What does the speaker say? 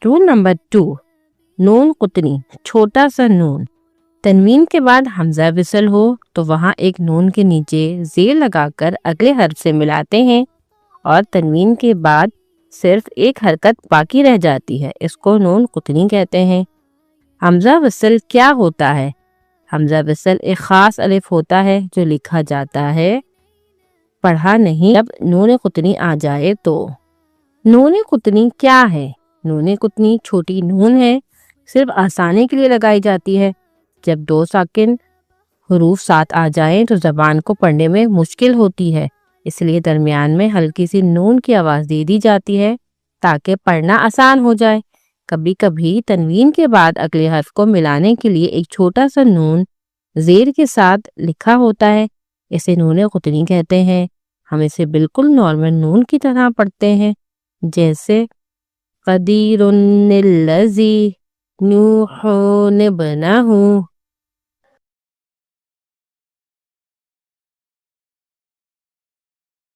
Roll number 2، نون قطنی، چھوٹا سا نون۔ تنوین کے بعد حمزہ وصل ہو تو وہاں ایک نون کے نیچے زیر لگا کر اگلے حرف سے ملاتے ہیں اور تنوین کے بعد صرف ایک حرکت باقی رہ جاتی ہے، اس کو نون قطنی کہتے ہیں۔ حمزہ وصل کیا ہوتا ہے؟ حمزہ وصل ایک خاص الف ہوتا ہے جو لکھا جاتا ہے، پڑھا نہیں۔ جب نون قطنی آ جائے تو نون قطنی کیا ہے؟ نون قطنی چھوٹی نون ہے، صرف آسانی کے لیے لگائی جاتی ہے۔ جب 2 ساکن حروف ساتھ آ جائیں تو زبان کو پڑھنے میں مشکل ہوتی ہے، اس لیے درمیان میں ہلکی سی نون کی آواز دے دی جاتی ہے تاکہ پڑھنا آسان ہو جائے۔ کبھی کبھی تنوین کے بعد اگلے حرف کو ملانے کے لیے ایک چھوٹا سا نون زیر کے ساتھ لکھا ہوتا ہے، اسے نون قطنی کہتے ہیں۔ ہم اسے بالکل نارمل نون کی طرح پڑھتے ہیں، جیسے قدیر الذی نوح ابنہ،